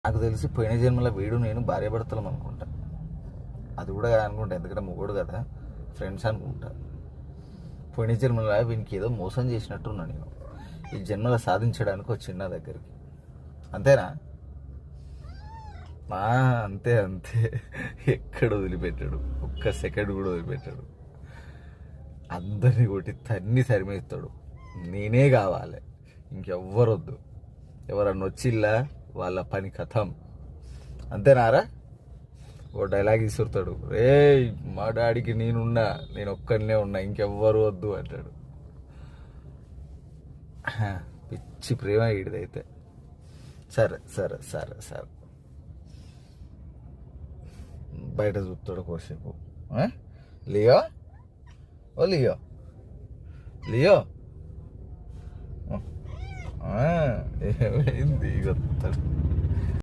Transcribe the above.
నాకు తెలిసి పోయిన జన్మల వీడు నేను భార్యాభర్తలం అనుకుంటా. అది కూడా అనుకుంటా, ఎందుకంటే మొగుడు కదా, ఫ్రెండ్స్ అనుకుంటా. పోయిన జన్మల వీనికి ఏదో మోసం చేసినట్టున్నా నేను, ఈ జన్మల సాధించడానికి వచ్చిన నా దగ్గరికి. అంతేనా? అంతే అంతే. ఎక్కడ వదిలిపెట్టాడు, ఒక్క సెకండ్ కూడా వదిలిపెట్టాడు. అందరినీ కొట్టి తన్ని సరిమేస్తాడు. నేనే కావాలి, ఇంకెవ్వరొద్దు. ఎవరన్నా వచ్చిల్లా వాళ్ళ పని కథం. అంతేనారా? ఓ డైలాగ్ ఇసురుతాడు, రే మా డాడీకి నేనున్నా, నేను ఒక్కడనే ఉన్నా, ఇంకెవ్వరు వద్దు అంటాడు. పిచ్చి ప్రేమ ఈడిదైతే. సరే సరే సరే సరే, బయట చూస్తాడు కోసేపు. లియో, ఓ లియో, లియో ఏమైంది? ఇక